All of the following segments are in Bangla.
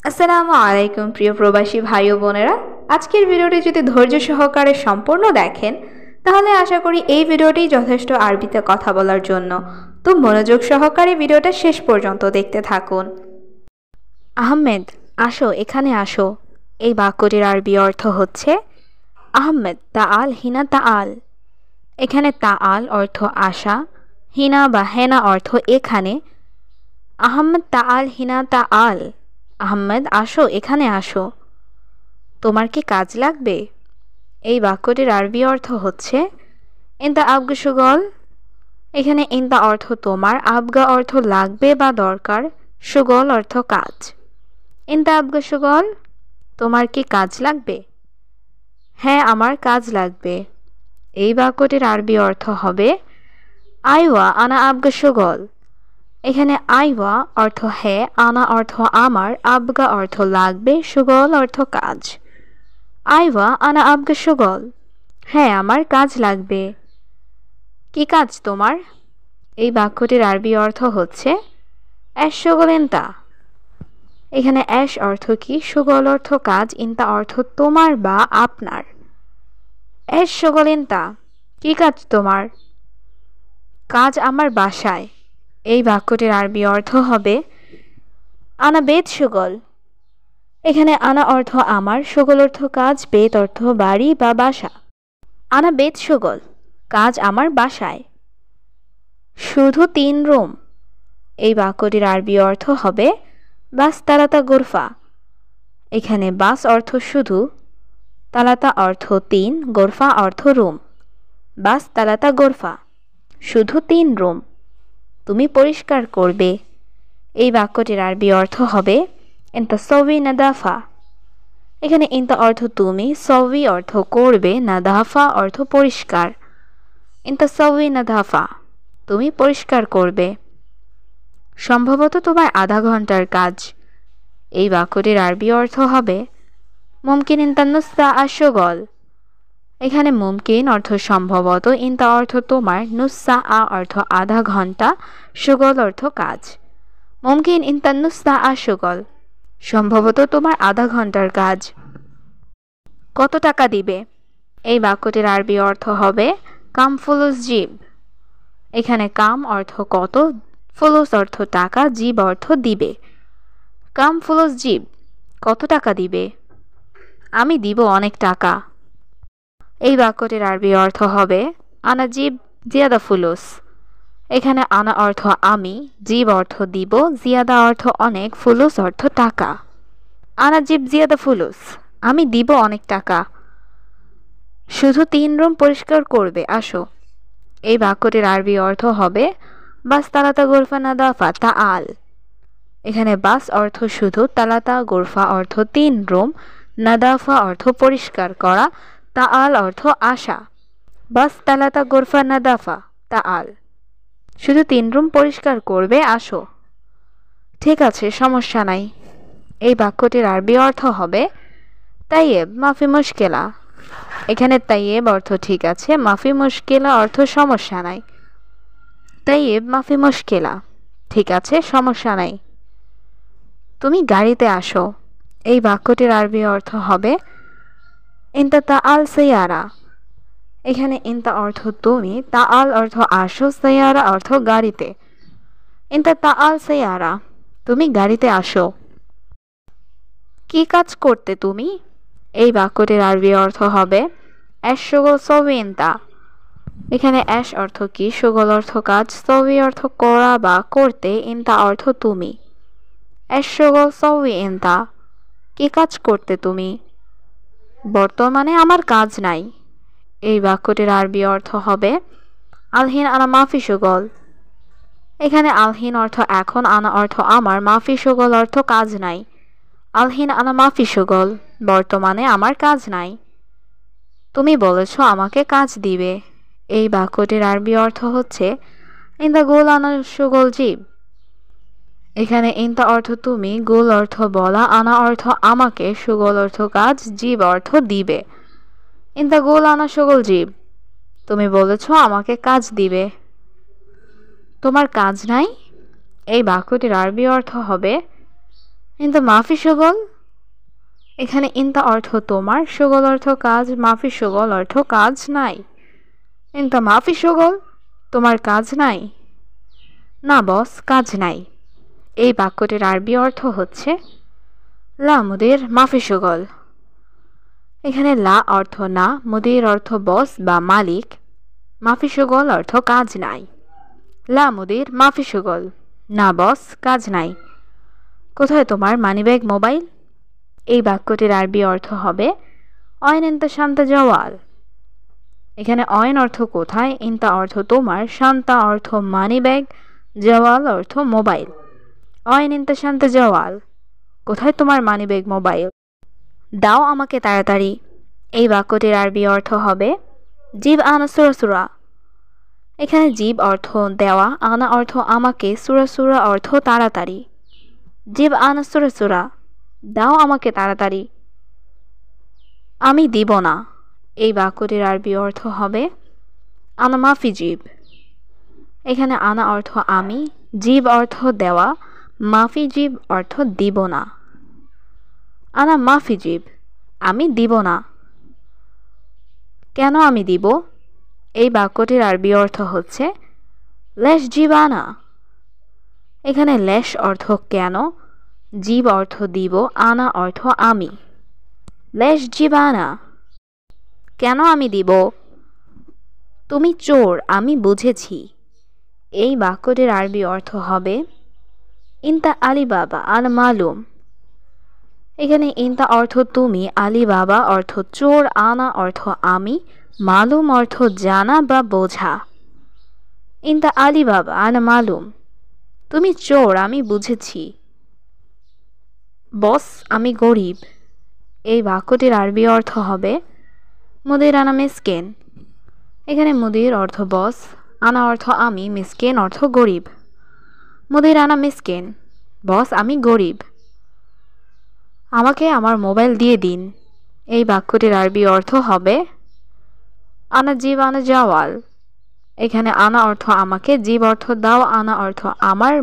আসসালামু আলাইকুম প্রিয় প্রবাসী ভাই ও বোনেরা। আজকের ভিডিওটি যদি ধৈর্য সহকারে সম্পূর্ণ দেখেন তাহলে আশা করি এই ভিডিওটি যথেষ্ট আরবিতে কথা বলার জন্য। তো মনোযোগ সহকারে ভিডিওটা শেষ পর্যন্ত দেখতে থাকুন। আহমেদ, আসো, এখানে আসো। এই বাক্যটির আরবি অর্থ হচ্ছে আহমেদ তাআল হিনা তাআল। এখানে তাআল অর্থ আসা, হিনা বা হেনা অর্থ এখানে। আহমেদ তাআল হিনা তাআল। আহমেদ, আসো, এখানে আসো। তোমার কি কাজ লাগবে? এই বাক্যটির আরবি অর্থ হচ্ছে ইনতা আবগা শুগল। এখানে ইনতা অর্থ তোমার, আবগা অর্থ লাগবে বা দরকার, শুগল অর্থ কাজ। ইনতা আবগা শুগল, তোমার কি কাজ লাগবে? হ্যাঁ, আমার কাজ লাগবে। এই বাক্যটির আরবি অর্থ হবে আইওয়া আনা আবগা শুগল। এখানে আইওয়া অর্থ হ্যাঁ, আনা অর্থ আমার, আবগা অর্থ লাগবে, শুগল অর্থ কাজ। আইওয়া আনা আবগা শুগল, হ্যাঁ, আমার কাজ লাগবে। কি কাজ তোমার? এই বাক্যটির আরবি অর্থ হচ্ছে অ্যাশ শুগল ইনতা। এখানে অ্যাশ অর্থ কি, শুগল অর্থ কাজ, ইনতা অর্থ তোমার বা আপনার। অ্যাশ শুগল ইনতা, কি কাজ তোমার? কাজ আমার বাসায়। এই বাক্যটির আরবি অর্থ হবে আনা বেত শুগল। এখানে আনা অর্থ আমার, শুগল অর্থ কাজ, বেত অর্থ বাড়ি বা বাসা। আনা বেত শুগল, কাজ আমার বাসায়। শুধু 3 রুম। এই বাক্যটির আরবি অর্থ হবে বাস তালাতা গোরফা। এখানে বাস অর্থ শুধু, তালাতা অর্থ 3, গোরফা অর্থ রুম। বাস তালাতা গোরফা, শুধু 3 রুম। তুমি পরিষ্কার করবে। এই বাক্যটির আরবি অর্থ হবে ইনতা সওয়ি নাদাফা। এখানে ইনতা অর্থ তুমি, সওয়ি অর্থ করবে, নাদাফা অর্থ পরিষ্কার। ইনতা সওয়ি নাদাফা, তুমি পরিষ্কার করবে। সম্ভবত তোমার আধা ঘন্টার কাজ। এই বাক্যটির আরবি অর্থ হবে মুমকিন ইনতা নুসসা আশুগল। এখানে মুমকিন অর্থ সম্ভবত, ইনতা অর্থ তোমার, নুসসা অর্থ আধা ঘন্টা, শুগল অর্থ কাজ। মুমকিন ইনতা নুসসা আশুগল, সম্ভবত তোমার আধা ঘন্টার কাজ। কত টাকা দিবে? এই বাক্যটির আরবি অর্থ হবে কাম ফুলুস জিব। এখানে কাম অর্থ কত, ফুলুস অর্থ টাকা, জিব অর্থ দিবে। কাম ফুলুস জিব, কত টাকা দিবে? আমি দিব অনেক টাকা। এই বাক্যটির আরবি অর্থ হবে আনা জিব জিয়াদা ফুলুস। এখানে আনা অর্থ আমি, জিব অর্থ দিব, জিয়াদা অর্থ অনেক, ফুলুস অর্থ টাকা। আনা জিব জিয়াদা ফুলুস, আমি দিব অনেক টাকা। শুধু 3 রুম পরিষ্কার করবে, আসো। এই বাক্যটির আরবি অর্থ হবে বাস তালাতা গোরফা নাদাফা তাআল। এখানে বাস অর্থ শুধু, তালাতা গোরফা অর্থ 3 রুম, নাদাফা অর্থ পরিষ্কার করা, তাআল অর্থ আসা। বাস তালাতা গোরফা নাদাফা তাআল, শুধু 3 রুম পরিষ্কার করবে, আসো। ঠিক আছে, সমস্যা নাই। এই বাক্যটির আরবি অর্থ হবে তাইয়েব মাফি মুশকিলা। এখানে তাইয়েব অর্থ ঠিক আছে, মাফি মুশকিলা অর্থ সমস্যা নাই। তাইয়েব মাফি মুশকিলা, ঠিক আছে, সমস্যা নাই। তুমি গাড়িতে আসো। এই বাক্যটির আরবি অর্থ হবে ইনতা তাআল সাইয়ারা। এখানে ইনতা অর্থ তুমি, তাআল অর্থ আসো, সাইয়ারা অর্থ গাড়িতে। ইনতা তাআল সাইয়ারা, তুমি গাড়িতে আসো। কি কাজ করতে তুমি? এই বাক্যটির আরবি অর্থ হবে অ্যাশ শুগল সওয়ি ইনতা। এখানে অ্যাশ অর্থ কি, শুগল অর্থ কাজ, সওয়ি অর্থ করা বা করতে, ইনতা অর্থ তুমি। অ্যাশ শুগল সওয়ি ইনতা, কি কাজ করতে তুমি? বর্তমানে আমার কাজ নাই। এই বাক্যটির আরবি অর্থ হবে আলহিন আনা মাফি শুগল। এখানে আলহিন অর্থ এখন, আনা অর্থ আমার, মাফি শুগল অর্থ কাজ নাই। আলহিন আনা মাফি শুগল, বর্তমানে আমার কাজ নাই। তুমি বলেছ আমাকে কাজ দিবে। এই বাক্যটির আরবি অর্থ হচ্ছে ইনতা গোল আনা শুগল জিব। এখানে ইনতা অর্থ তুমি, গোল অর্থ বলা, আনা অর্থ আমাকে, শুগল অর্থ কাজ, জিব অর্থ দিবে। ইনতা গোল আনা শুগল জিব, তুমি বলেছ আমাকে কাজ দিবে। তোমার কাজ নাই? এই বাক্যটির আরবি অর্থ হবে ইনতা মাফি শুগল, এখানে ইনতা অর্থ তোমার, শুগল অর্থ কাজ, মাফি শুগল অর্থ কাজ নাই। ইনতা মাফি শুগল, তোমার কাজ নাই? না বস, কাজ নাই। এই বাক্যটির আরবি অর্থ হচ্ছে লা মুদির মাফি শুগল। এখানে লা অর্থ না, মুদির অর্থ বস বা মালিক, মাফি শুগল অর্থ কাজ নাই। লা মুদির মাফি শুগল, না বস, কাজ নাই। কোথায় তোমার মানিব্যাগ মোবাইল? এই বাক্যটির আরবি অর্থ হবে অয়ন ইনতা শান্তা জওয়াল। এখানে অয়ন অর্থ কোথায়, ইনতা অর্থ তোমার, শান্তা অর্থ মানিব্যাগ, জওয়াল অর্থ মোবাইল। অয়ন ইনতা শান্তা জওয়াল, কোথায় তোমার মানিব্যাগ মোবাইল? দাও আমাকে তাড়াতাড়ি। এই বাক্যটির আরবি অর্থ হবে জিব আনা সুরা সুরা। এখানে জিব অর্থ দেওয়া, আনা অর্থ আমাকে, সুরা সুরা অর্থ তাড়াতাড়ি। জিব আনা সুরা সুরা, দাও আমাকে তাড়াতাড়ি। আমি দিব না। এই বাক্যটির আরবি অর্থ হবে আনা মাফি জিব। এখানে আনা অর্থ আমি, জিব অর্থ দেওয়া, মাফি জিব অর্থ দিব না। আনা মাফি জিব, আমি দিব না। কেন আমি দিব? এই বাক্যটির আরবি অর্থ হচ্ছে লেশ জিবানা। এখানে লেশ অর্থ কেন, জিব অর্থ দিব, আনা অর্থ আমি। লেশ জিবানা, কেন আমি দিব? তুমি চোর, আমি বুঝেছি। এই বাক্যটির আরবি অর্থ হবে ইনতা আলী বাবা আল মালুম। এখানে ইনতা অর্থ তুমি, আলী বাবা অর্থ চোর, আনা অর্থ আমি, মালুম অর্থ জানা বা বোঝা। ইনতা আলী বাবা আনা মালুম, তুমি চোর, আমি বুঝেছি। বস, আমি গরিব। এই বাক্যটির আরবি অর্থ হবে মুদির আনা মিসকিন। এখানে মুদির অর্থ বস, আনা অর্থ আমি, মিসকিন অর্থ গরিব। মুদির আনা মিসকিন, বস আমি গরিব। আমাকে আমার মোবাইল দিয়ে দিন। এই বাক্যটির আরবি অর্থ হবে আনা জিব আনা জাওয়াল। এখানে আনা অর্থ আমাকে, জিব অর্থ দাও, আনা অর্থ আমার,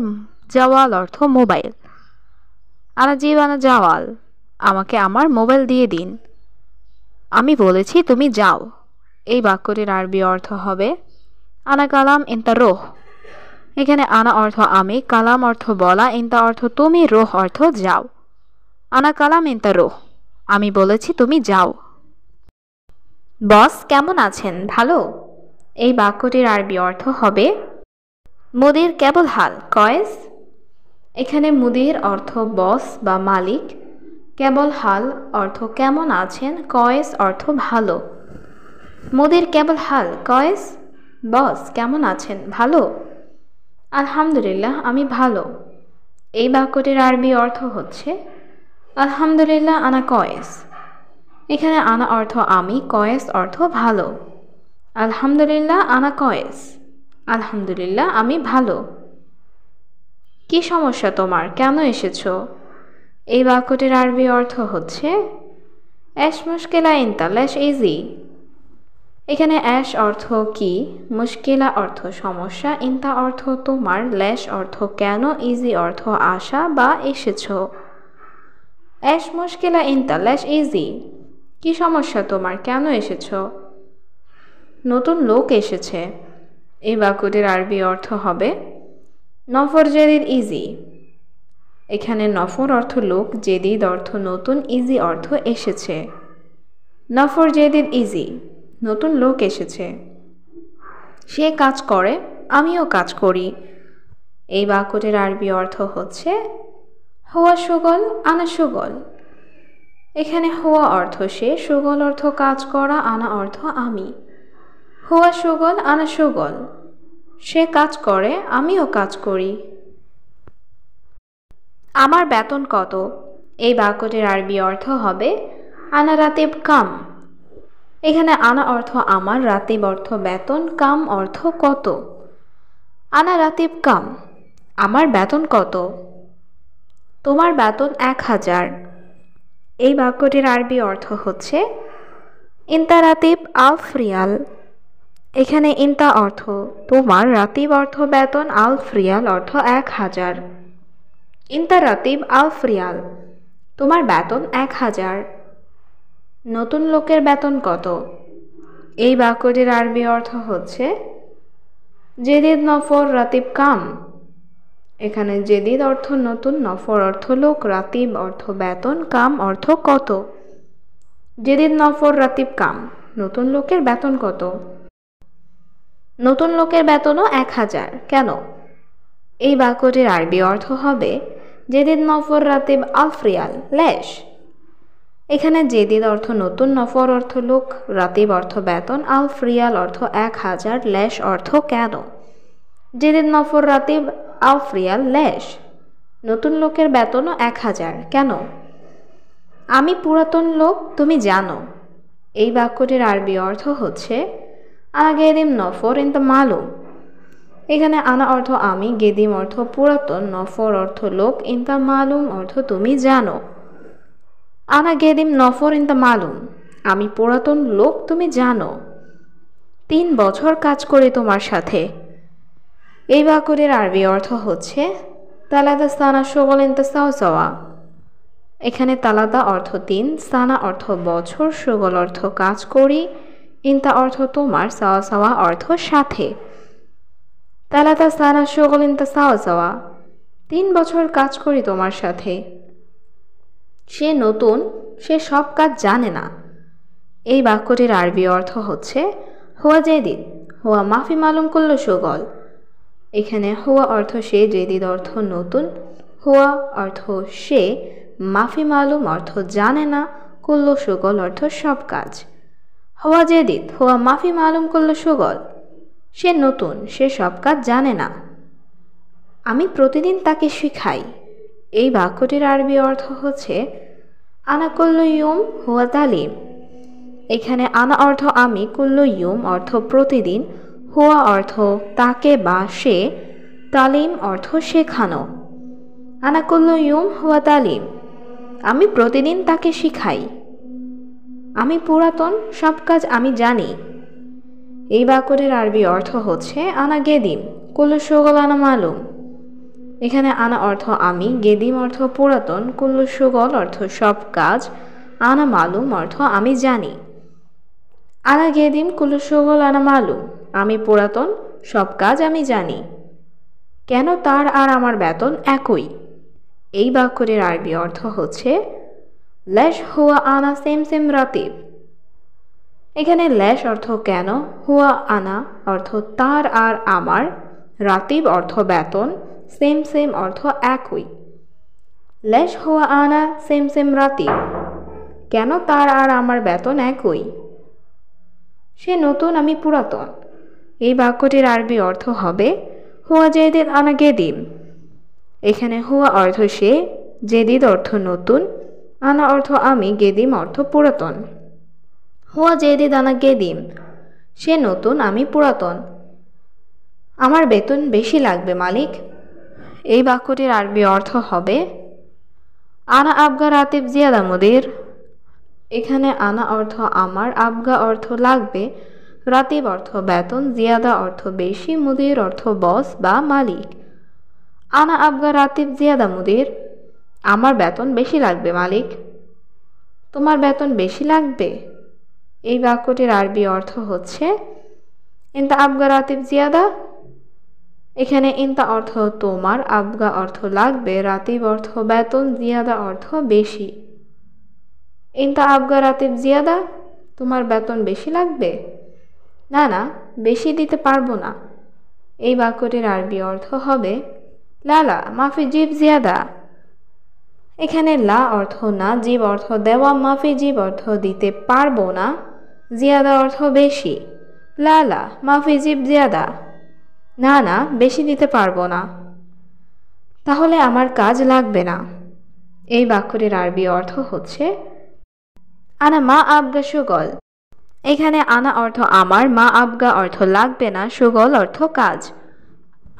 জাওয়াল অর্থ মোবাইল। আনা জিব আনা জাওয়াল, আমাকে আমার মোবাইল দিয়ে দিন। আমি বলেছি তুমি যাও। এই বাক্যটির আরবি অর্থ হবে আনা কালাম ইনতা রোহ। এখানে আনা অর্থ আমি, কালাম অর্থ বলা, ইনতা অর্থ তুমি, রোহ অর্থ যাও। আনা কালাম ইনতা রোহ, আমি বলেছি তুমি যাও। বস কেমন আছেন, ভালো? এই বাক্যটির আরবি অর্থ হবে মুদির কেবল হাল কয়েস। এখানে মুদির অর্থ বস বা মালিক, কেবল হাল অর্থ কেমন আছেন, কয়েস অর্থ ভালো। মুদির কেবল হাল কয়েস, বস কেমন আছেন, ভালো? আলহামদুলিল্লাহ, আমি ভালো। এই বাক্যটির আরবি অর্থ হচ্ছে আলহামদুলিল্লাহ আনা কয়েস। এখানে আনা অর্থ আমি, কয়েস অর্থ ভালো। আলহামদুলিল্লাহ আনা কয়েস, আলহামদুলিল্লাহ আমি ভালো। কি সমস্যা তোমার, কেন এসেছো? এই বাক্যটির আরবি অর্থ হচ্ছে এশ মুশকিলা ইনতা লেশ ইজি। এখানে অ্যাশ অর্থ কি, মুশকিলা অর্থ সমস্যা, ইনতা অর্থ তোমার, লেশ অর্থ কেন, ইজি অর্থ আসা বা এসেছো। অ্যাশ মুশকিলা ইনতা লেশ ইজি, কি সমস্যা তোমার, কেন এসেছো? নতুন লোক এসেছে। এই বাক্যটির আরবি অর্থ হবে নফর জেদিদ ইজি। এখানে নফর অর্থ লোক, জেদিদ অর্থ নতুন, ইজি অর্থ এসেছে। নফর জেদিদ ইজি, নতুন লোক এসেছে। সে কাজ করে, আমিও কাজ করি। এই বাক্যটির আরবি অর্থ হচ্ছে হুয়া সুগল আনা সুগল। এখানে হুয়া অর্থ সে, সুগল অর্থ কাজ করা, আনা অর্থ আমি। হুয়া সুগল আনা সুগল, সে কাজ করে, আমিও কাজ করি। আমার বেতন কত? এই বাক্যটির আরবি অর্থ হবে আনা রাতিব কাম। এখানে আনা অর্থ আমার, রাতিব অর্থ বেতন, কাম অর্থ কত। আনা রাতিব কাম, আমার বেতন কত? তোমার বেতন 1000। এই বাক্যটির আরবি অর্থ হচ্ছে ইনতা রাতিব আলফ রিয়াল। এখানে ইনতা অর্থ তোমার, রাতিব অর্থ বেতন, আলফ রিয়াল অর্থ 1000। ইনতা রাতিব আলফ রিয়াল, তোমার বেতন 1000। নতুন লোকের বেতন কত? এই বাক্যটির আরবি অর্থ হচ্ছে জেদিদ নফর রাতিব কাম। এখানে জেদিদ অর্থ নতুন, নফর অর্থ লোক, রাতিব অর্থ বেতন, কাম অর্থ কত। জেদিদ নফর রাতিব কাম, নতুন লোকের বেতন কত? নতুন লোকের বেতনও 1000, কেন? এই বাক্যটির আরবি অর্থ হবে জেদিদ নফর রাতিব আলফ রিয়াল লেশ। এখানে জেদিদ অর্থ নতুন, নফর অর্থ লোক, রাতিব অর্থ বেতন, আলফ রিয়াল অর্থ 1000, লেশ অর্থ কেন। জেদিদ নফর রাতিব আলফ রিয়াল লেশ, নতুন লোকের বেতনও 1000, কেন? আমি পুরাতন লোক, তুমি জানো। এই বাক্যটির আরবি অর্থ হচ্ছে আনা গেদিম নফর ইনতা মালুম। এখানে আনা অর্থ আমি, গেদিম অর্থ পুরাতন, নফর অর্থ লোক, ইনতা মালুম অর্থ তুমি জানো। আনা গেদিম নফর ইনতা মালুম, আমি পুরাতন লোক, তুমি জানো। 3 বছর কাজ করে তোমার সাথে। এই বাক্যটির আরবি অর্থ হচ্ছে তালাদা সানা শগল ইনতা সাওসাওয়া। এখানে তালাদা অর্থ 3, সানা অর্থ বছর, শগল অর্থ কাজ করি, ইনতা অর্থ তোমার, সাওয়াসাওয়া অর্থ সাথে। তালাদা সানা শগল ইনতা সাওসাওয়া, 3 বছর কাজ করি তোমার সাথে। সে নতুন, সে সব কাজ জানে না। এই বাক্যটির আরবি অর্থ হচ্ছে হুয়া জেদিদ, হুয়া মাফি মালুম কুল্লু শগল। এখানে হুয়া অর্থ সে, জেদিদ অর্থ নতুন, হুয়া অর্থ সে, মাফি মালুম অর্থ জানে না, কুল্লু শগল অর্থ সব কাজ। হুয়া জেদিদ হুয়া মাফি মালুম কুল্লু শগল, সে নতুন, সে সব কাজ জানে না। আমি প্রতিদিন তাকে শিখাই। এই বাক্যটির আরবি অর্থ হচ্ছে আনা কুল্লু ইয়ুম হুয়া তালিম। এখানে আনা অর্থ আমি, কুল্লু ইয়ুম অর্থ প্রতিদিন, হুয়া অর্থ তাকে বা সে, তালিম অর্থ শেখানো। আনা কুল্লু ইয়ুম হুয়া তালিম, আমি প্রতিদিন তাকে শিখাই। আমি পুরাতন, সব কাজ আমি জানি। এই বাক্যটির আরবি অর্থ হচ্ছে আনা গেদিম কুল্লু শগল আনা মালুম। এখানে আনা অর্থ আমি, গেদিম অর্থ পুরাতন, কুল্লু শগল অর্থ সব কাজ, আনা মালুম অর্থ আমি জানি। আনা গেদিম কুল্লু শগল আনা মালুম, আমি পুরাতন, সব কাজ আমি জানি। কেন তার আর আমার বেতন একই? এই বাক্যটির আরবি অর্থ হচ্ছে লেশ হুয়া আনা সেম সেম রাতিব। এখানে লেশ অর্থ কেন, হুয়া আনা অর্থ তার আর আমার, রাতিব অর্থ বেতন, সেম সেম অর্থ একই। লেশ হুয়া আনা সেম সেম রাতিব, কেন তার আর আমার বেতন একই? সে নতুন, আমি পুরাতন। এই বাক্যটির আরবি অর্থ হবে হুয়া জেদিদ আনা গেদিম। এখানে হুয়া অর্থ সে, জেদিদ অর্থ নতুন, আনা অর্থ আমি, গেদিম অর্থ পুরাতন। হুয়া জেদিদ আনা গেদিম, সে নতুন, আমি পুরাতন। আমার বেতন বেশি লাগবে মালিক। এই বাক্যটির আরবি অর্থ হবে আনা আবগা রাতিব জিয়াদা মুদির। এখানে আনা অর্থ আমার, আবগা অর্থ লাগবে, রাতিব অর্থ বেতন, জিয়াদা অর্থ বেশি, মুদির অর্থ বস বা মালিক। আনা আবগা রাতিব জিয়াদা মুদির, আমার বেতন বেশি লাগবে মালিক। তোমার বেতন বেশি লাগবে। এই বাক্যটির আরবি অর্থ হচ্ছে ইনতা আবগা রাতিব জিয়াদা। এখানে ইনতা অর্থ তোমার, আবগা অর্থ লাগবে, রাতিব অর্থ বেতন, জিয়াদা অর্থ বেশি। ইনতা আবগা রাতিব জিয়াদা, তোমার বেতন বেশি লাগবে। না না, বেশি দিতে পারবো না। এই বাক্যটির আরবি অর্থ হবে লালা মাফি জিব জিয়াদা। এখানে লা অর্থ না, জিব অর্থ দেওয়া, মাফি জিব অর্থ দিতে পারবো না, জিয়াদা অর্থ বেশি। লালা মাফি জিব জিয়াদা, না না, বেশি দিতে পারবো না। তাহলে আমার কাজ লাগবে না। এই বাক্যটির আরবি অর্থ হচ্ছে আনা মা আবগা সুগল। এখানে আনা অর্থ আমার, মা আবগা অর্থ লাগবে না, সুগল অর্থ কাজ।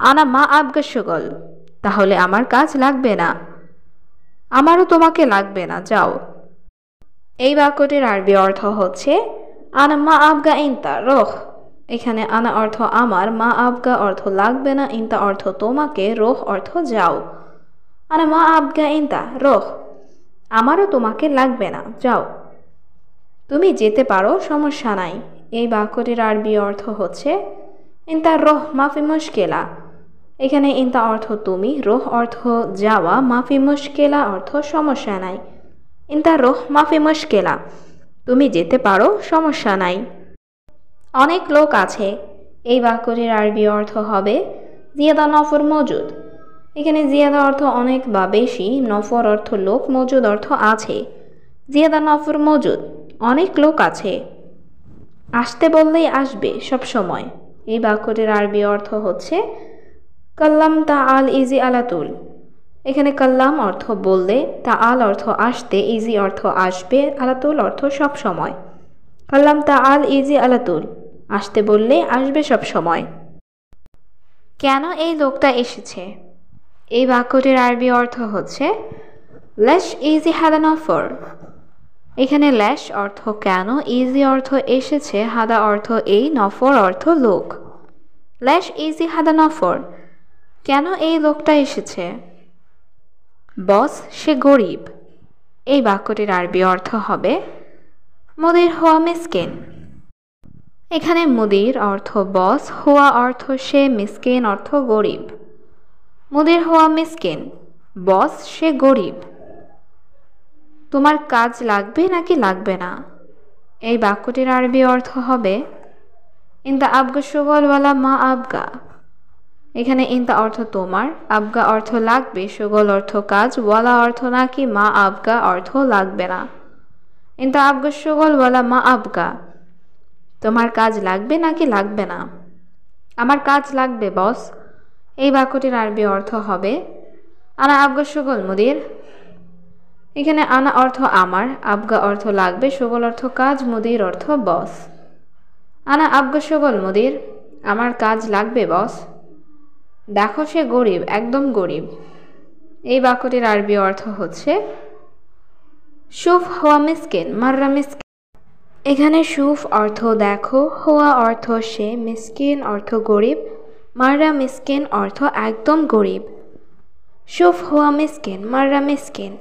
আনা মা আবগা সুগল, তাহলে আমার কাজ লাগবে না। আমারও তোমাকে লাগবে না, যাও। এই বাক্যটির আরবি অর্থ হচ্ছে আনা মা আবগা ইনতা রোহ। এখানে আনা অর্থ আমার, মা আবগা অর্থ লাগবে না, ইনতা অর্থ তোমাকে, রোহ অর্থ যাও। আনা মা আবগা ইন্তা রোহ, আমারও তোমাকে লাগবে না, যাও। তুমি যেতে পারো, সমস্যা নাই। এই বাক্যটির আরবি অর্থ হচ্ছে ইন্তা রোহ মাফি মুশকিলা। এখানে ইন্তা অর্থ তুমি, রোহ অর্থ যাওয়া, মাফি মুশকিলা অর্থ সমস্যা নাই। ইন্তা রোহ মাফি মুশকিলা, তুমি যেতে পারো, সমস্যা নাই। অনেক লোক আছে। এই বাক্যটির আরবি অর্থ হবে জিয়াদা নফর মজুদ। এখানে জিয়াদা অর্থ অনেক বা বেশি, নফর অর্থ লোক, মজুদ অর্থ আছে। জিয়াদা নফর মজুদ, অনেক লোক আছে। আসতে বললেই আসবে সব সময়। এই বাক্যটির আরবি অর্থ হচ্ছে কাল্লাম তা আল ইজি আলাতুল। এখানে কাল্লাম অর্থ বললে, তা আল অর্থ আসতে, ইজি অর্থ আসবে, আলাতুল অর্থ সব সময়। কাল্লাম তা আল ইজি আলাতুল, আসতে বললে আসবে সব সময়। কেন এই লোকটা এসেছে? এই বাক্যটির আরবি অর্থ হচ্ছে লেশ ইজি হাদা নফর। এখানে লেশ অর্থ কেন, ইজি অর্থ এসেছে, হাদা অর্থ এই, নফর অর্থ লোক। লেশ ইজি হাদা নফর, কেন এই লোকটা এসেছে? বস সে গরিব। এই বাক্যটির আরবি অর্থ হবে মুদির হুয়া মিসকিন। এখানে মুদির অর্থ বস, হুয়া অর্থ সে, মিসকিন অর্থ গরিব। মুদির হুয়া মিসকিন, বস সে গরিব। তোমার কাজ লাগবে নাকি লাগবে না? এই বাক্যটির আরবি অর্থ হবে ইনতা আবগা সুগল ওয়ালা মা আবগা। এখানে ইনতা অর্থ তোমার, আবগা অর্থ লাগবে, সুগল অর্থ কাজ, ওয়ালা অর্থ নাকি, মা আবগা অর্থ লাগবে না। ইনতা আবগা সুগল ওয়ালা মা আবগা, তোমার কাজ লাগবে নাকি লাগবে না? আমার কাজ লাগবে বস। এই বাক্যটির আরবি অর্থ হবে আনা আবগা সুগল মুদির। এখানে আনা অর্থ আমার, আবগা অর্থ লাগবে, সুগল অর্থ কাজ, মুদির অর্থ বস। আনা আবগা সুগল মুদির, আমার কাজ লাগবে বস। দেখো সে গরিব, একদম গরিব। এই বাক্যটির আরবি অর্থ হচ্ছে শুফ হুয়া মিসকিন মাররা মিসকিন। এখানে শুফ অর্থ দেখো, হুয়া অর্থ সে, মিসকিন অর্থ গরিব, মাররা মিসকিন অর্থ একদম গরিব। শুফ হুয়া মিসকিন মাররা মিসকিন,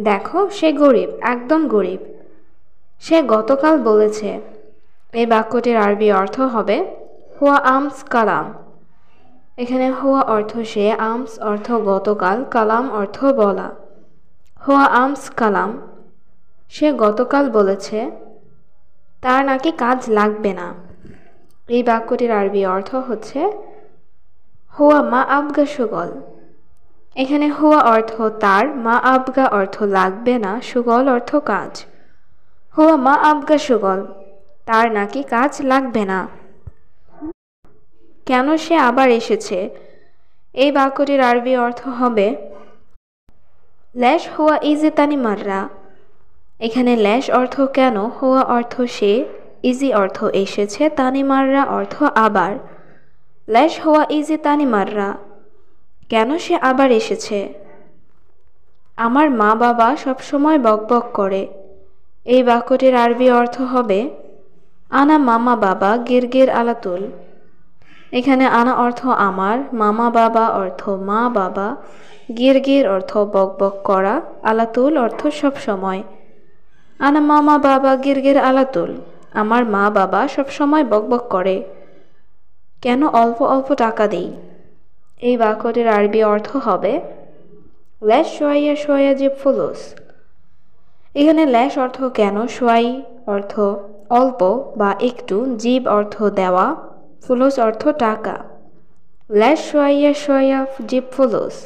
দেখো সে গরিব, একদম গরিব। সে গতকাল বলেছে। এই বাক্যটির আরবি অর্থ হবে হুয়া আমস কালাম। এখানে হুয়া অর্থ সে, আমস অর্থ গতকাল, কালাম অর্থ বলা। হুয়া আমস কালাম, সে গতকাল বলেছে তার নাকি কাজ লাগবে না। এই বাক্যটির আরবি অর্থ হচ্ছে হুয়া মা আবগা সুগল। এখানে হুয়া অর্থ তার, মা আবগা অর্থ লাগবে না, সুগল অর্থ কাজ। হুয়া মা আবগা সুগল, তার নাকি কাজ লাগবে না। কেন সে আবার এসেছে? এই বাক্যটির আরবি অর্থ হবে লেশ হুয়া ইজি তানি মাররা। এখানে লেশ অর্থ কেন, হুয়া অর্থ সে, ইজি অর্থ এসেছে, তানি মাররা অর্থ আবার। লেশ হুয়া ইজি তানি মাররা, কেন সে আবার এসেছে? আমার মা বাবা সবসময় বকবক করে। এই বাক্যটির আরবি অর্থ হবে আনা মামা বাবা গিরগির আলাতুল। এখানে আনা অর্থ আমার, মামা বাবা অর্থ মা বাবা, গিরগির অর্থ বকবক করা, আলাতুল অর্থ সবসময়। আনা মামা বাবা গিরগির আলাতুল, আমার মা বাবা সবসময় বকবক করে। কেন অল্প অল্প টাকা দেই? এই বাক্যটির আরবি অর্থ হবে লেশ সোয়াইয়া সোয়া জিব ফুলুস। এখানে লেশ অর্থ কেন, সোয়াই অর্থ অল্প বা একটু, জিব অর্থ দেওয়া, ফুলুস অর্থ টাকা। লেশ সোয়াইয়া সোয়া জিব ফুলুস,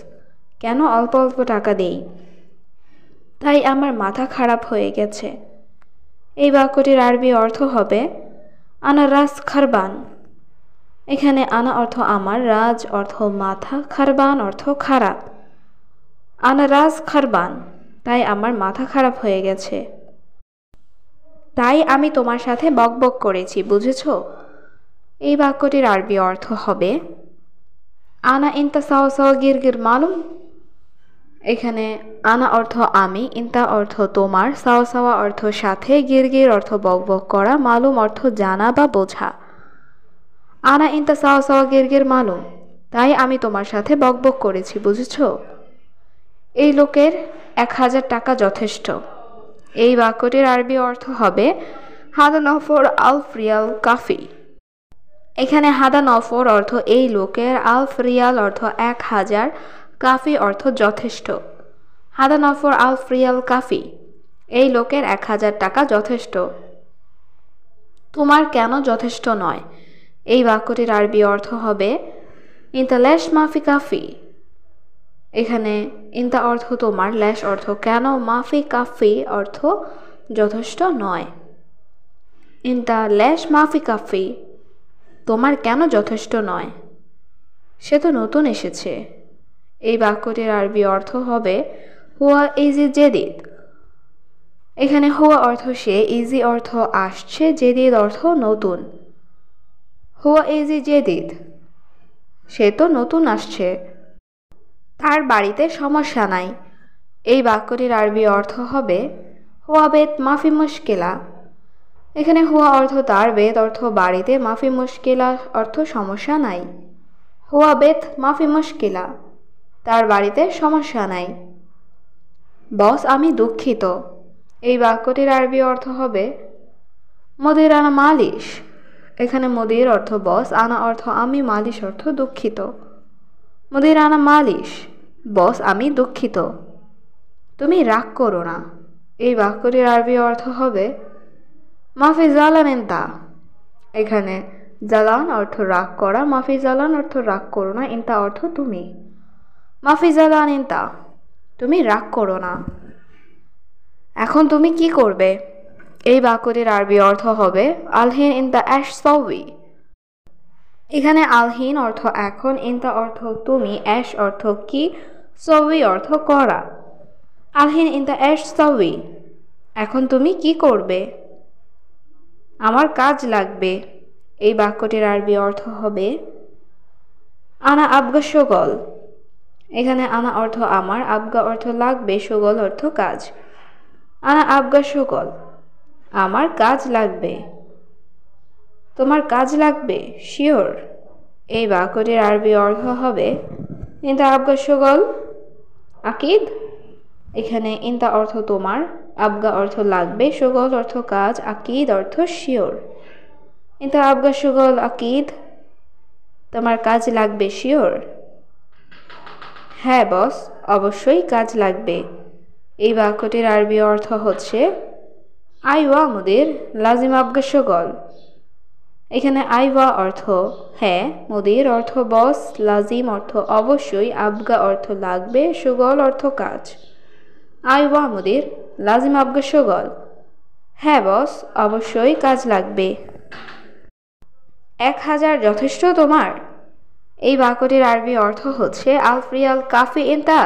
কেন অল্প অল্প টাকা দেই? তাই আমার মাথা খারাপ হয়ে গেছে। এই বাক্যটির আরবি অর্থ হবে আনা রাস খারবান। এখানে আনা অর্থ আমার, রাজ অর্থ মাথা, খারবান অর্থ খারাপ। আনা রাজ খারবান, তাই আমার মাথা খারাপ হয়ে গেছে। তাই আমি তোমার সাথে বকবক করেছি, বুঝেছ? এই বাক্যটির আরবি অর্থ হবে আনা ইনতা সাওয়া সাওয়া গিরগির মালুম। এখানে আনা অর্থ আমি, ইনতা অর্থ তোমার, সাওয়া সাওয়া অর্থ সাথে, গিরগির অর্থ বকবক করা, মালুম অর্থ জানা বা বোঝা। আনা ইনতা সাওয়া সাওয়া গিরগির মালুম, তাই আমি তোমার সাথে বকবক করেছি, বুঝেছ? এই লোকের 1000 টাকা যথেষ্ট। এই বাক্যটির আরবি অর্থ হবে হাদা নফর আলফ রিয়াল কাফি। এখানে হাদা নফর অর্থ এই লোকের, আলফ রিয়াল অর্থ 1000, কাফি অর্থ যথেষ্ট। হাদা নফর আলফ রিয়াল কাফি, এই লোকের 1000 টাকা যথেষ্ট। তোমার কেন যথেষ্ট নয়? এই বাক্যটির আরবি অর্থ হবে ইনতা লেশ মাফি কাফি। এখানে ইনতা অর্থ তোমার, লেশ অর্থ কেন, মাফি কাফি অর্থ যথেষ্ট নয়। ইনতা লেশ মাফি কাফি, তোমার কেন যথেষ্ট নয়? সে তো নতুন এসেছে। এই বাক্যটির আরবি অর্থ হবে হুয়া ইজি জেদিদ। এখানে হুয়া অর্থ সে, ইজি অর্থ আসছে, জেদিদ অর্থ নতুন। হুয়া ইজি জেদিদ, সে তো নতুন আসছে। তার বাড়িতে সমস্যা নাই। এই বাক্যটির আরবি অর্থ হবে হুয়া বেত মাফি মুশকিলা। এখানে হুয়া অর্থ তার, বেত অর্থ বাড়িতে, মাফি মুশকিলা অর্থ সমস্যা নাই। হুয়া বেত মাফি মুশকিলা, তার বাড়িতে সমস্যা নাই। বস আমি দুঃখিত। এই বাক্যটির আরবি অর্থ হবে মুদির আনা মালিশ। এখানে মুদির অর্থ বস, আনা অর্থ আমি, মালিশ অর্থ দুঃখিত। মুদির আনা মালিশ, বস আমি দুঃখিত। তুমি রাগ করো না। এই বাক্যটির আরবি অর্থ হবে মাফি জালান ইনতা। এখানে জালান অর্থ রাগ করা, মাফি জালান অর্থ রাগ করো না, ইনতা অর্থ তুমি। মাফি জালান ইনতা, তুমি রাগ করো না। এখন তুমি কি করবে? এই বাক্যটির আরবি অর্থ হবে আলহিন ইনতা অ্যাশ সউই। এখানে আলহিন অর্থ এখন, ইনতা অর্থ তুমি, অ্যাশ অর্থ কি, সউই অর্থ করা। আলহিন ইনতা অ্যাশ সউই, এখন তুমি কি করবে? আমার কাজ লাগবে। এই বাক্যটির আরবি অর্থ হবে আনা আবগা শগল। এখানে আনা অর্থ আমার, আবগা অর্থ লাগবে, শগল অর্থ কাজ। আনা আবগা শগল, আমার কাজ লাগবে। তোমার কাজ লাগবে? শিওর। এই বাক্যটির আরবি অর্থ হবে ইনতা আবগা শগল আকিদ। এখানে ইনতা অর্থ তোমার, আবগা অর্থ লাগবে, শগল অর্থ কাজ, আকিদ অর্থ শিওর। ইনতা আবগা শগল আকিদ, তোমার কাজ লাগবে শিওর। হ্যাঁ বস, অবশ্যই কাজ লাগবে। এই বাক্যটির আরবি অর্থ হচ্ছে আইওয়া মুদির লাজিম আবগা শগল। এখানে আইওয়া অর্থ হ্যাঁ, মুদির অর্থ বস, লাজিম অর্থ অবশ্যই, আবগা অর্থ লাগবে, শগল অর্থ কাজ। আইওয়া মুদির লাজিম আবগা শগল, হ্যাঁ বস, অবশ্যই কাজ লাগবে। 1000 যথেষ্ট তোমার? এই বাক্যটির আরবি অর্থ হচ্ছে আলফ রিয়াল কাফি ইনতা।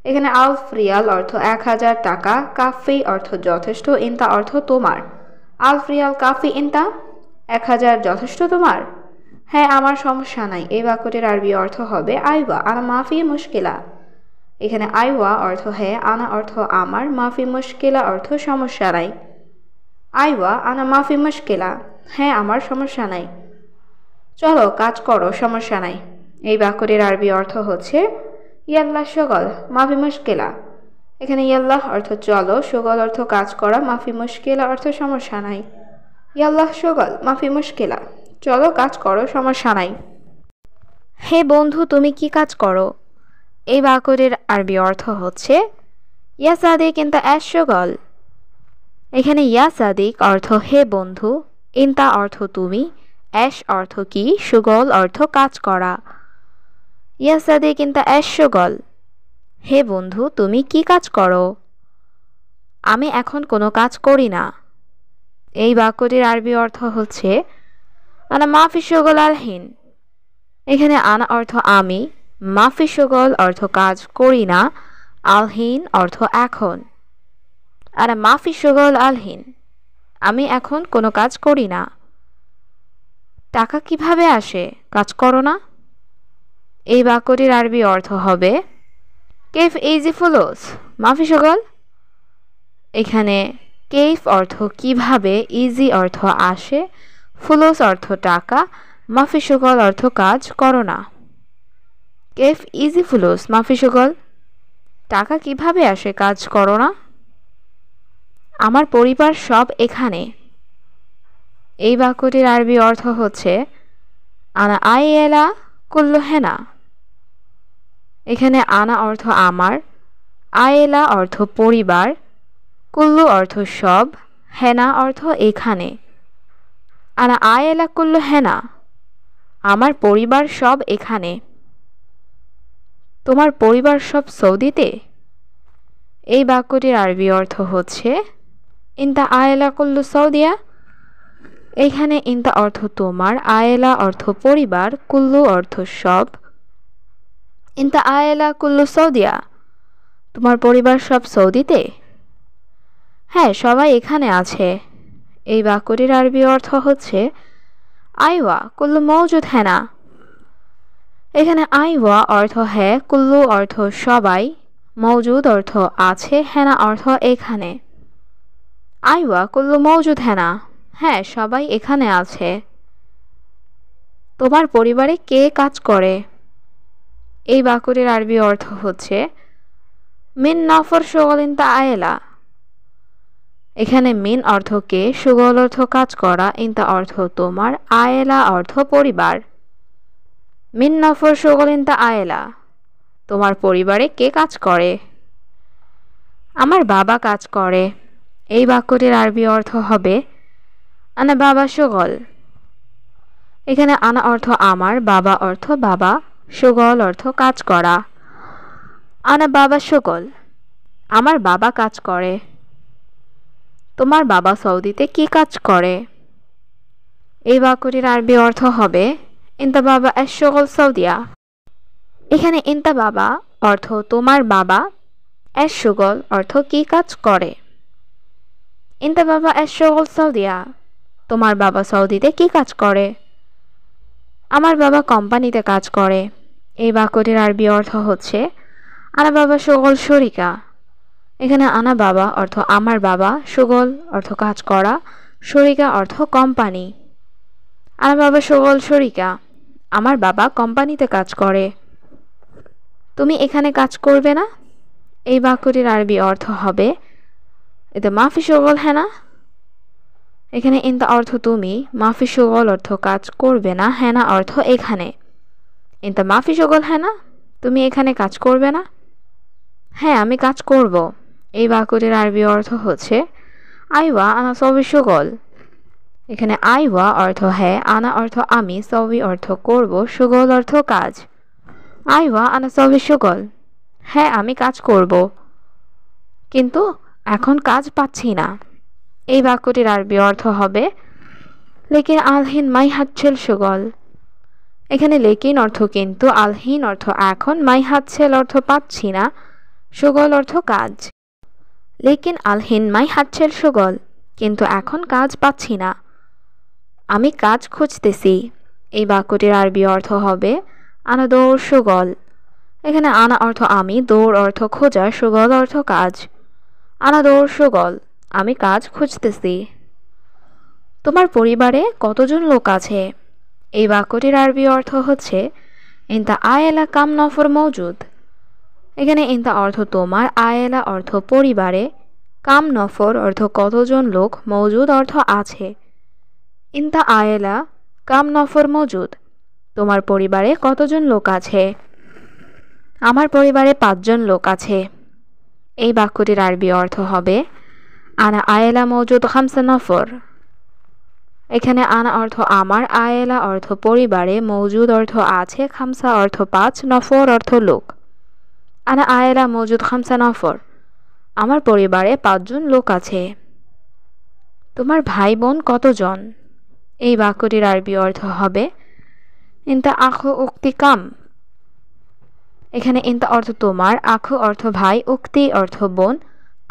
এখানে আলফ রিয়াল অর্থ 1000 টাকা, কাফি অর্থ যথেষ্ট, ইনতা অর্থ তোমার। আলফ রিয়াল কাফি ইনতা, 1000 যথেষ্ট তোমার? হ্যাঁ, আমার সমস্যা নাই। এই বাক্যটির আরবি অর্থ হবে আইওয়া আনা মাফি মুশকিলা। এখানে আইওয়া অর্থ হ্যাঁ, আনা অর্থ আমার, মাফি মুশকিলা অর্থ সমস্যা নাই। আইওয়া আনা মাফি মুশকিলা, হ্যাঁ আমার সমস্যা নাই। চলো কাজ করো, সমস্যা নাই। এই বাক্যটির আরবি অর্থ হচ্ছে ইয়াল্লাহ শগল মাফি মুশকিলা। এখানে ইয়াল্লাহ অর্থ চলো, শগল অর্থ কাজ করা, মাফি মুশকিলা অর্থ সমস্যা নাই। ইয়াল্লাহ শগল মাফি মুশকিলা, চলো কাজ করো, সমস্যা নাই। হে বন্ধু, তুমি কি কাজ করো? এই বাক্যটির আরবি অর্থ হচ্ছে ইয়া সাদিক ইনতা অ্যাশ শগল। এখানে ইয়া সাদিক অর্থ হে বন্ধু, ইনতা অর্থ তুমি, অ্যাশ অর্থ কি, শগল অর্থ কাজ করা। ইয়া সাদিক ইনতা অ্যাশ শগল, হে বন্ধু তুমি কি কাজ করো? আমি এখন কোনো কাজ করি না। এই বাক্যটির আরবি অর্থ হচ্ছে আনা মাফি শগল আলহিন। এখানে আনা অর্থ আমি, মাফি শগল অর্থ কাজ করি না, আলহিন অর্থ এখন। আনা মাফি শগল আলহিন, আমি এখন কোনো কাজ করি না। টাকা কিভাবে আসে? কাজ করো না। এই বাক্যটির আরবি অর্থ হবে কেফ ইজি ফুলুস মাফি শগল। এখানে কেফ অর্থ কিভাবে, ইজি অর্থ আসে, ফুলুস অর্থ টাকা, মাফি শগল অর্থ কাজ করো না। কেফ ইজি ফুলুস মাফি শগল, টাকা কিভাবে আসে কাজ করো না? আমার পরিবার সব এখানে। এই বাক্যটির আরবি অর্থ হচ্ছে আনা আইয়েলা কুল্লু হেনা। এখানে আনা অর্থ আমার, আয়েলা অর্থ পরিবার, কুল্লু অর্থ সব, হেনা অর্থ এখানে। আনা আয়েলা কুল্লু হেনা, আমার পরিবার সব এখানে। তোমার পরিবার সব সৌদিতে? এই বাক্যটির আরবি অর্থ হচ্ছে ইনতা আয়েলা কুল্লু সৌদিয়া। এখানে ইনতা অর্থ তোমার, আয়েলা অর্থ পরিবার, কুল্লু অর্থ সব। ইনতা আয়েলা কুল্লু সৌদিয়া, তোমার পরিবার সব সৌদিতে? হ্যাঁ, সবাই এখানে আছে। এই বাক্যটির আরবি অর্থ হচ্ছে আইওয়া কুল্লু মৌজুদ হেনা। এখানে আইওয়া অর্থ হ্যাঁ, কুল্লু অর্থ সবাই, মৌজুদ অর্থ আছে, হেনা অর্থ এখানে। আইওয়া কুল্লু মৌজুদ হেনা, হ্যাঁ সবাই এখানে আছে। তোমার পরিবারে কে কাজ করে? এই বাক্যটির আরবি অর্থ হচ্ছে মিন নফর শুগল ইনতা আয়েলা। এখানে মিন অর্থ কে, শুগল অর্থ কাজ করা, ইনতা অর্থ তোমার, আয়েলা অর্থ পরিবার। মিন নফর শুগল ইনতা আয়েলা, তোমার পরিবারে কে কাজ করে? আমার বাবা কাজ করে। এই বাক্যটির আরবি অর্থ হবে আনা বাবা শুগল। এখানে আনা অর্থ আমার, বাবা অর্থ বাবা, শুগল অর্থ কাজ করা। আনা বাবা শুগল, আমার বাবা কাজ করে। তোমার বাবা সৌদিতে কি কাজ করে? এই বাক্যটির আরবি অর্থ হবে ইনতা বাবা এশ শুগল সৌদিয়া। এখানে ইনতা বাবা অর্থ তোমার বাবা, এশ শুগল অর্থ কি কাজ করে। ইনতা বাবা এশ শুগল সৌদিয়া, তোমার বাবা সৌদিতে কি কাজ করে? আমার বাবা কোম্পানিতে কাজ করে। এই বাক্যটির আরবি অর্থ হচ্ছে আনা বাবা শুগল শরিকা। এখানে আনা বাবা অর্থ আমার বাবা, শুগল অর্থ কাজ করা, শরিকা অর্থ কোম্পানি। আনা বাবা শুগল শরিকা, আমার বাবা কোম্পানিতে কাজ করে। তুমি এখানে কাজ করবে না? এই বাক্যটির আরবি অর্থ হবে এতে মাফি শুগল হেনা। এখানে ইনতা অর্থ তুমি, মাফি শুগল অর্থ কাজ করবে না, হেনা অর্থ এখানে। ইনতা মাফি শুগল হেনা, তুমি এখানে কাজ করবে না? হ্যাঁ, আমি কাজ করব। এই বাক্যটির আরবি অর্থ হচ্ছে আইওয়া আনা সবি শুগল। এখানে আইওয়া অর্থ হ্যাঁ, আনা অর্থ আমি, সবি অর্থ করব, শুগল অর্থ কাজ। আইওয়া আনা সবি শুগল, হ্যাঁ আমি কাজ করব, কিন্তু এখন কাজ পাচ্ছি না। এই বাক্যটির আরবি অর্থ হবে লেকিন আলহিন মাই হাতছেল শুগল। এখানে লেকিন অর্থ কিন্তু, আলহিন অর্থ এখন, মাই হাতছেল অর্থ পাচ্ছি না, শুগল অর্থ কাজ। লেকিন আলহিন মাই হাতছেল শুগল, কিন্তু এখন কাজ পাচ্ছি না। আমি কাজ খুঁজতেছি। এই বাক্যটির আরবি অর্থ হবে আনা দৌড় শুগল। এখানে আনা অর্থ আমি, দৌড় অর্থ খোঁজা, শুগল অর্থ কাজ। আনা দৌড় শুগল, আমি কাজ খুঁজতেছি। তোমার পরিবারে কতজন লোক আছে? এই বাক্যটির আরবি অর্থ হচ্ছে ইনতা আয়েলা কাম নফর মৌজুদ। এখানে ইনতা অর্থ তোমার, আয়েলা অর্থ পরিবারে, কাম নফর অর্থ কতজন লোক, মৌজুদ অর্থ আছে। ইনতা আয়েলা কাম নফর মৌজুদ, তোমার পরিবারে কতজন লোক আছে? আমার পরিবারে 5 জন লোক আছে। এই বাক্যটির আরবি অর্থ হবে আনা আয়েলা মৌজুদ খামসা নফর। এখানে আনা অর্থ আমার, আয়েলা অর্থ পরিবারে, মৌজুদ অর্থ আছে, খামসা অর্থ 5, নফর অর্থ লোক। আনা আয়েলা মৌজুদ খামসা নফর, আমার পরিবারে 5 জন লোক আছে। তোমার ভাই বোন কতজন? এই বাক্যটির আরবি অর্থ হবে ইনতা আখু উক্তি কাম। এখানে ইনতা অর্থ তোমার, আখু অর্থ ভাই, উক্তি অর্থ বোন,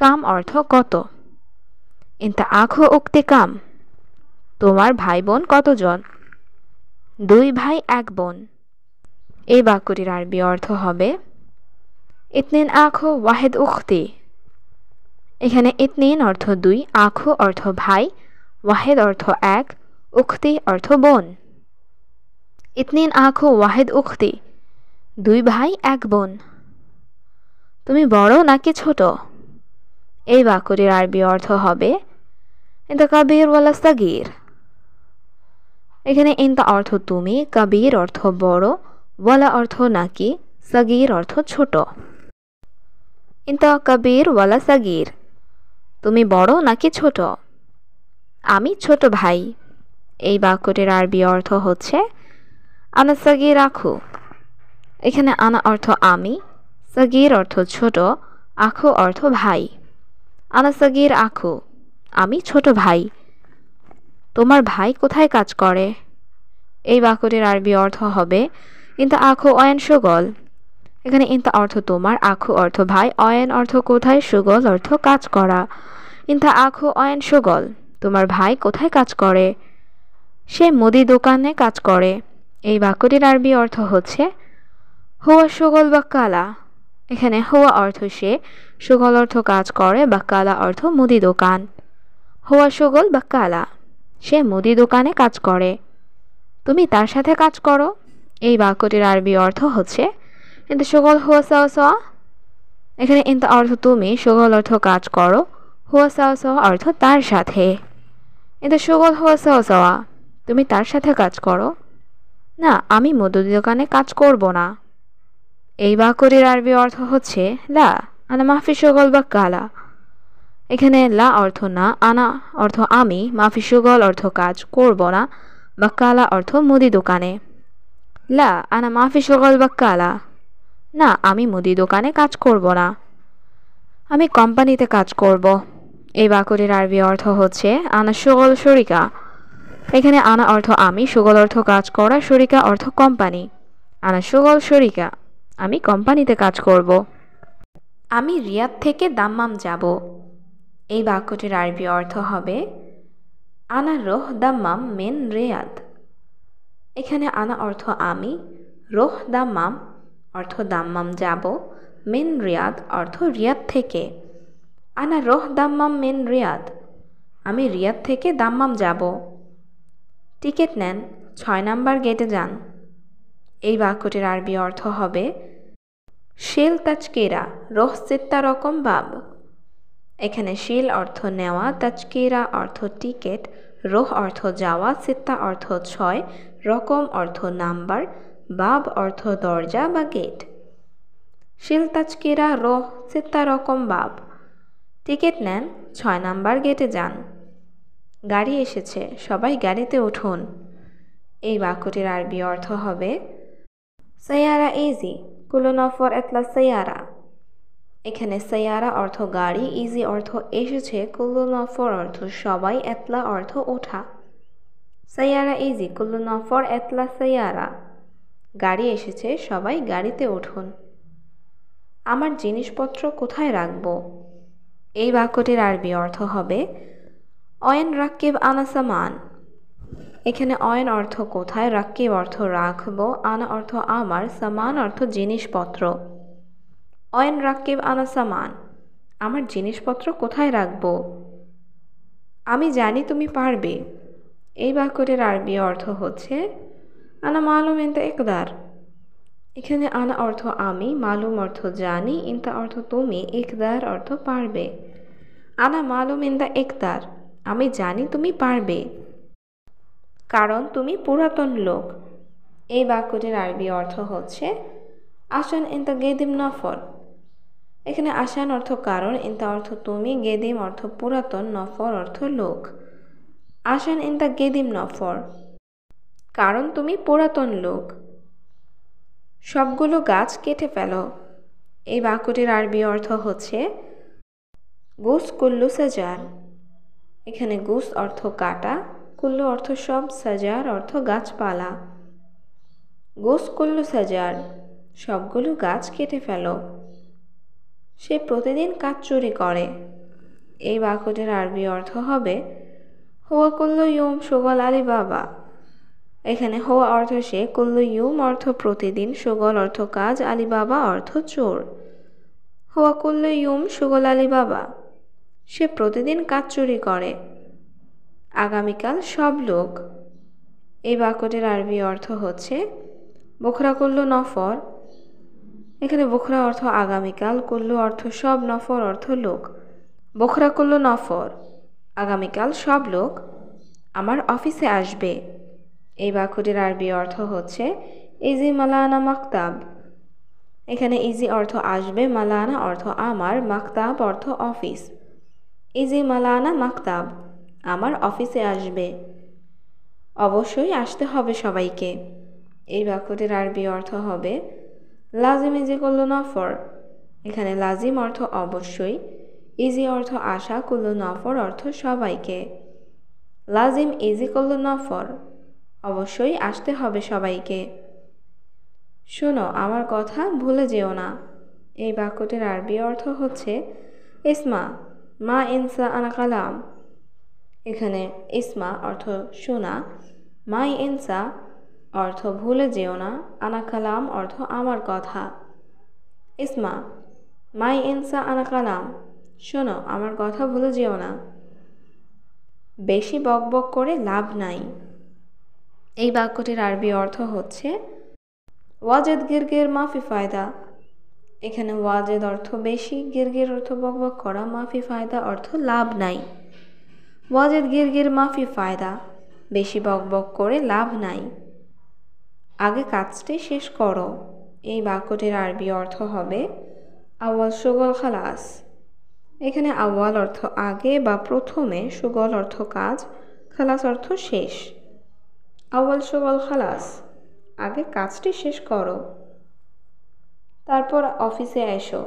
কাম অর্থ কত। ইনতা আখু উক্তি কাম, তোমার ভাই বোন কতজন? 2 ভাই 1 বোন। এই বাক্যটির আরবি অর্থ হবে ইতনিন আখু ওয়াহেদ উখতি। এখানে ইতনিন অর্থ 2, আখু অর্থ ভাই, ওয়াহেদ অর্থ 1, উখতি অর্থ বোন। ইতনিন আখু ওয়াহেদ উখতি, 2 ভাই 1 বোন। তুমি বড় নাকি ছোট? এই বাক্যটির আরবি অর্থ হবে ইনতা কাবির ওয়ালা সাগীর। এখানে ইনতা অর্থ তুমি, কাবির অর্থ বড়, ওয়ালা অর্থ নাকি, সাগীর অর্থ ছোট। ইনতা কাবির ওয়ালা সাগীর, তুমি বড় নাকি ছোট? আমি ছোট ভাই। এই বাক্যটির আরবি অর্থ হচ্ছে আনা সাগীর আখু। এখানে আনা অর্থ আমি, সাগীর অর্থ ছোট, আখু অর্থ ভাই। আনা সাগীর আখু, আমি ছোট ভাই। তোমার ভাই কোথায় কাজ করে? এই বাক্যটির আরবি অর্থ হবে ইনতা আখু অয়েন সুগল। এখানে ইনতা অর্থ তোমার, আখু অর্থ ভাই, অয়েন অর্থ কোথায়, সুগল অর্থ কাজ করা। ইনতা আখু অয়েন সুগল, তোমার ভাই কোথায় কাজ করে? সে মুদি দোকানে কাজ করে। এই বাক্যটির আরবি অর্থ হচ্ছে হুয়া সুগল বাক্কালা। এখানে হুয়া অর্থ সে, সুগল অর্থ কাজ করে, বাক্কালা অর্থ মুদি দোকান। হুয়া সুগল বাক্কালা, সে মুদি দোকানে কাজ করে। তুমি তার সাথে কাজ করো। এই বাক্যটির আরবি অর্থ হচ্ছে ইনতা সুগল হুয়া সাওয়া সাওয়া। এখানে ইনতা অর্থ তুমি, সুগল অর্থ কাজ করো, হুয়া সাওয়া সাওয়া অর্থ তার সাথে। ইনতা সুগল হুয়া সাওয়া সাওয়া, তুমি তার সাথে কাজ করো। না, আমি মুদি দোকানে কাজ করব না। এই বাক্যটির আরবি অর্থ হচ্ছে লা আনা মাফি সুগল বাক্কালা। এখানে লা অর্থ না, আনা অর্থ আমি, মাফি সুগল অর্থ কাজ করব না, বাক্কালা অর্থ মুদি দোকানে। লা আনা মাফি সুগল বাক্কালা, না আমি মুদি দোকানে কাজ করব না। আমি কোম্পানিতে কাজ করব। এই বাক্যটির আরবি অর্থ হচ্ছে আনা সুগল শরিকা। এখানে আনা অর্থ আমি, সুগল অর্থ কাজ করা, শরিকা অর্থ কোম্পানি। আনা সুগল শরিকা, আমি কোম্পানিতে কাজ করব। আমি রিয়াদ থেকে দাম্মাম যাব। এই বাক্যটির আরবি অর্থ হবে আনা রোহ দাম্মাম মিন রিয়াদ। এখানে আনা অর্থ আমি, রোহ দাম্মাম অর্থ দাম্মাম যাব, মিন রিয়াদ অর্থ রিয়াদ থেকে। আনা রোহ দাম্মাম মিন রিয়াদ, আমি রিয়াদ থেকে দাম্মাম যাব। টিকিট নেন, 6 নাম্বার গেটে যান। এই বাক্যটির আরবি অর্থ হবে শিল তাজকিরা রোহ সিত্তা রকম বাব। এখানে শিল অর্থ নেওয়া, তাজকিরা অর্থ টিকেট, রোহ অর্থ যাওয়া, সিত্তা অর্থ 6, রকম অর্থ নাম্বার, বাব অর্থ দরজা বা গেট। শিল তাজকিরা রোহ সিত্তা রকম বাব, টিকিট নেন, 6 নাম্বার গেটে যান। গাড়ি এসেছে, সবাই গাড়িতে উঠুন। এই বাক্যটির আরবি অর্থ হবে সাইয়ারা ইজি কুল্লু নফর এতলা সাইয়ারা। এখানে সাইয়ারা অর্থ গাড়ি, ইজি অর্থ এসেছে, কুল্লু নফর অর্থ সবাই, এতলা অর্থ ওঠা। সাইয়ারা ইজি কুল্লু নফর এতলা সাইয়ারা, গাড়ি এসেছে, সবাই গাড়িতে উঠুন। আমার জিনিসপত্র কোথায় রাখব? এই বাক্যটির আরবি অর্থ হবে অয়েন রাক্কিব আনা সামান। এখানে অয়েন অর্থ কোথায়, রাক্কিব অর্থ রাখবো, আনা অর্থ আমার, সামান অর্থ জিনিসপত্র। অয়েন রাক্কিব আনা সামান, আমার জিনিসপত্র কোথায় রাখব? আমি জানি তুমি পারবে। এই বাক্যটির আরবি অর্থ হচ্ছে আনা মালুম ইনতা ইকদার। এখানে আনা অর্থ আমি, মালুম অর্থ জানি, ইনতা অর্থ তুমি, ইকদার অর্থ পারবে। আনা মালুম ইনতা ইকদার, আমি জানি তুমি পারবে, কারণ তুমি পুরাতন লোক। এই বাক্যটির আরবি অর্থ হচ্ছে আসান ইনতা গেদিম নফর। এখানে আসান অর্থ কারণ, ইনতা অর্থ তুমি, গেদিম অর্থ পুরাতন, নফর অর্থ লোক। আসান ইনতা গেদিম নফর, কারণ তুমি পুরাতন লোক। সবগুলো গাছ কেটে ফেলো। এই বাক্যটির আরবি অর্থ হচ্ছে গুস কুল্লু সাজার। এখানে গুস অর্থ কাটা, কুল্লু অর্থ সব, সাজার অর্থ গাছপালা। গুস কুল্লু সাজার, সবগুলো গাছ কেটে ফেলো। সে প্রতিদিন কাজ চুরি করে। এই বাক্যটির আরবি অর্থ হবে হুয়া কুল্লু ইউম সুগল আলী বাবা। এখানে হুয়া অর্থ সে, কুল্লু ইউম অর্থ প্রতিদিন, সুগল অর্থ কাজ, আলী বাবা অর্থ চোর। হুয়া কুল্লু ইউম সুগল আলী বাবা, সে প্রতিদিন কাজ চুরি করে। আগামীকাল সব লোক। এই বাক্যটির আরবি অর্থ হচ্ছে বোখরা কুল্লু নফর। এখানে বুখরা অর্থ আগামীকাল, কুল্লু অর্থ সব, নফর অর্থ লোক। বুখরা কুল্লু নফর, আগামীকাল সব লোক আমার অফিসে আসবে। এই বাক্যটির আরবি অর্থ হচ্ছে ইজি মালানা মাকতাব। এখানে ইজি অর্থ আসবে, মালানা অর্থ আমার, মাকতাব অর্থ অফিস। ইজি মালানা মাকতাব, আমার অফিসে আসবে। অবশ্যই আসতে হবে সবাইকে। এই বাক্যটির আরবি অর্থ হবে লাজিম ইজি কুল্লু নফর। এখানে লাজিম অর্থ অবশ্যই, ইজি অর্থ আসা, কুল্লু নফর অর্থ সবাইকে। লাজিম ইজি কুল্লু নফর, অবশ্যই আসতে হবে সবাইকে। শোনো, আমার কথা ভুলে যেও না। এই বাক্যটির আরবি অর্থ হচ্ছে ইসমা মা ইনসা আনা কালাম। এখানে ইসমা অর্থ শোনা, মাই ইনসা অর্থ ভুলে যেও না, আনা কালাম অর্থ আমার কথা। ইসমা মাই ইনসা আনা কালাম, শোনো, আমার কথা ভুলে যেও না। বেশি বকবক করে লাভ নাই। এই বাক্যটির আরবি অর্থ হচ্ছে ওয়াজেদ গিরগির মাফি ফায়দা। এখানে ওয়াজেদ অর্থ বেশি, গিরগির অর্থ বকবক করা, মাফি ফায়দা অর্থ লাভ নাই। ওয়াজেদ গিরগির মাফি ফায়দা, বেশি বকবক করে লাভ নাই। আগে কাজটি শেষ করো। এই বাক্যটির আরবি অর্থ হবে আওয়াল সুগল খালাস। এখানে আওয়াল অর্থ আগে বা প্রথমে, সুগল অর্থ কাজ, খালাস অর্থ শেষ। আওয়াল সুগল খালাস, আগে কাজটি শেষ করো। তারপর অফিসে এসো।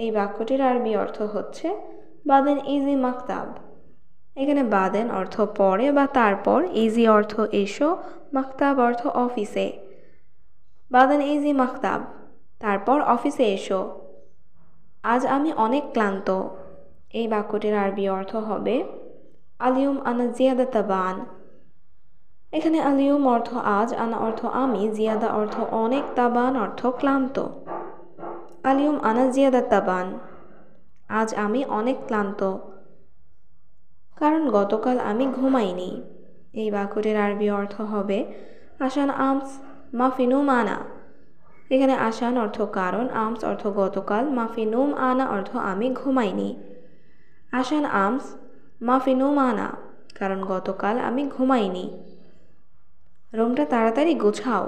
এই বাক্যটির আরবি অর্থ হচ্ছে বাদেন ইজি মাকতাব। এখানে বাদেন অর্থ পরে বা তারপর, ইজি অর্থ এসো, মাকতাব অর্থ অফিসে। বাদেন ইজি মাকতাব, তারপর অফিসে এসো। আজ আমি অনেক ক্লান্ত। এই বাক্যটির আরবি অর্থ হবে আলিউম আনা জিয়াদা তাবান। এখানে আলিউম অর্থ আজ, আনা অর্থ আমি, জিয়াদা অর্থ অনেক, তাবান অর্থ ক্লান্ত। আলিউম আনা জিয়াদা তাবান, আজ আমি অনেক ক্লান্ত, কারণ গতকাল আমি ঘুমাইনি। এই বাক্যটির আরবি অর্থ হবে আসান আমস মাফিনুম আনা। এখানে আসান অর্থ কারণ, আমস অর্থ গতকাল, মাফিনুম আনা অর্থ আমি ঘুমাইনি। আসান আমস মাফিনুম আনা, কারণ গতকাল আমি ঘুমাইনি। রুমটা তাড়াতাড়ি গোছাও।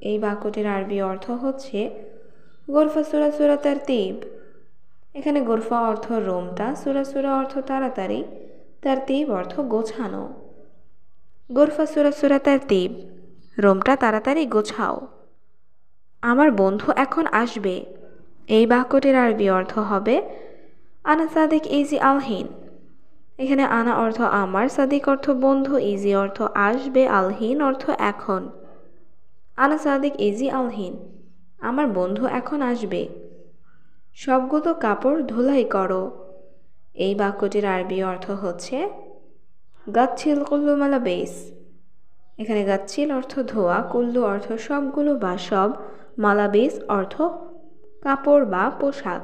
এই বাক্যটির আরবি অর্থ হচ্ছে গোরফা সুরা সুরা তারতিব। এখানে গোরফা অর্থ রুমটা, সুরা সুরা অর্থ তাড়াতাড়ি, তারতিব অর্থ গোছানো। গোরফা সুরা সুরা তারতিব, রুমটা তাড়াতাড়ি গোছাও। আমার বন্ধু এখন আসবে। এই বাক্যটির আরবি অর্থ হবে আনা সাদিক ইজি আলহিন। এখানে আনা অর্থ আমার, সাদিক অর্থ বন্ধু, ইজি অর্থ আসবে, আলহিন অর্থ এখন। আনা সাদিক ইজি আলহিন, আমার বন্ধু এখন আসবে। সবগুলো কাপড় ধুলাই করো। এই বাক্যটির আরবি অর্থ হচ্ছে গাচ্ছিল কুল্লু মালাবেস। এখানে গাচ্ছিল অর্থ ধোয়া, কুল্লু অর্থ সবগুলো বা সব, মালাবেস অর্থ কাপড় বা পোশাক।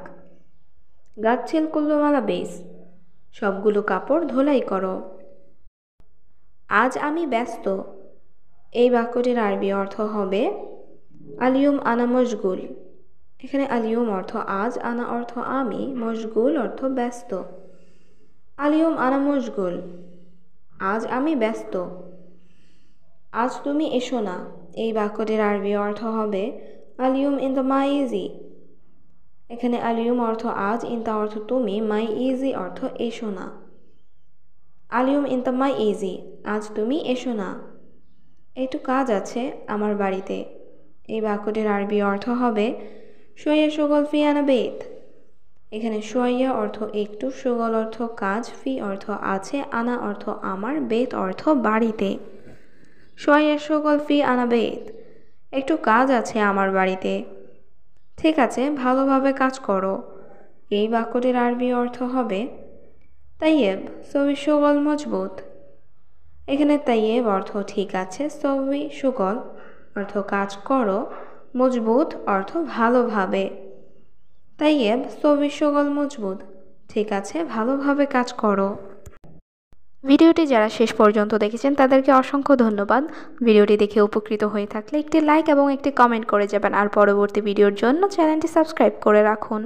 গাচ্ছিল কুল্লু মালাবেস, সবগুলো কাপড় ধোলাই করো। আজ আমি ব্যস্ত। এই বাক্যটির আরবি অর্থ হবে আলিউম আনা মশগুল। এখানে আলিউম অর্থ আজ, আনা অর্থ আমি, মশগুল অর্থ ব্যস্ত। আলিউম আনা মশগুল, আজ আমি ব্যস্ত। আজ তুমি এসো না। এই বাক্যটির আরবি অর্থ হবে আলিউম ইন দ্য মাই ইজি। এখানে আলিউম অর্থ আজ, ইনতা অর্থ তুমি, মাই ইজি অর্থ এসো না। আলিউম ইন দ্য মাই ইজি, আজ তুমি এসো না। একটু কাজ আছে আমার বাড়িতে। এই বাক্যটির আরবি অর্থ হবে শোয়া সুগল ফি আনা বেত। এখানে শোয়া অর্থ একটু, সুগল অর্থ কাজ, ফি অর্থ আছে, আনা অর্থ আমার, বেত অর্থ বাড়িতে। শোয়া সুগল ফি আনা বেত, একটু কাজ আছে আমার বাড়িতে। ঠিক আছে, ভালোভাবে কাজ করো। এই বাক্যটির আরবি অর্থ হবে তাইয়েব সবি সুগল মজবুত। এখানে তাইয়েব অর্থ ঠিক আছে, সবি সুগল অর্থ কাজ করো, মজবুত অর্থ ভালোভাবে। তাইয়েব সবি সুগল মজবুত, ঠিক আছে, ভালোভাবে কাজ করো। ভিডিওটি যারা শেষ পর্যন্ত দেখেছেন তাদেরকে অসংখ্য ধন্যবাদ। ভিডিওটি দেখে উপকৃত হয়ে থাকলে একটি লাইক এবং একটি কমেন্ট করে যাবেন, আর পরবর্তী ভিডিওর জন্য চ্যানেলটি সাবস্ক্রাইব করে রাখুন।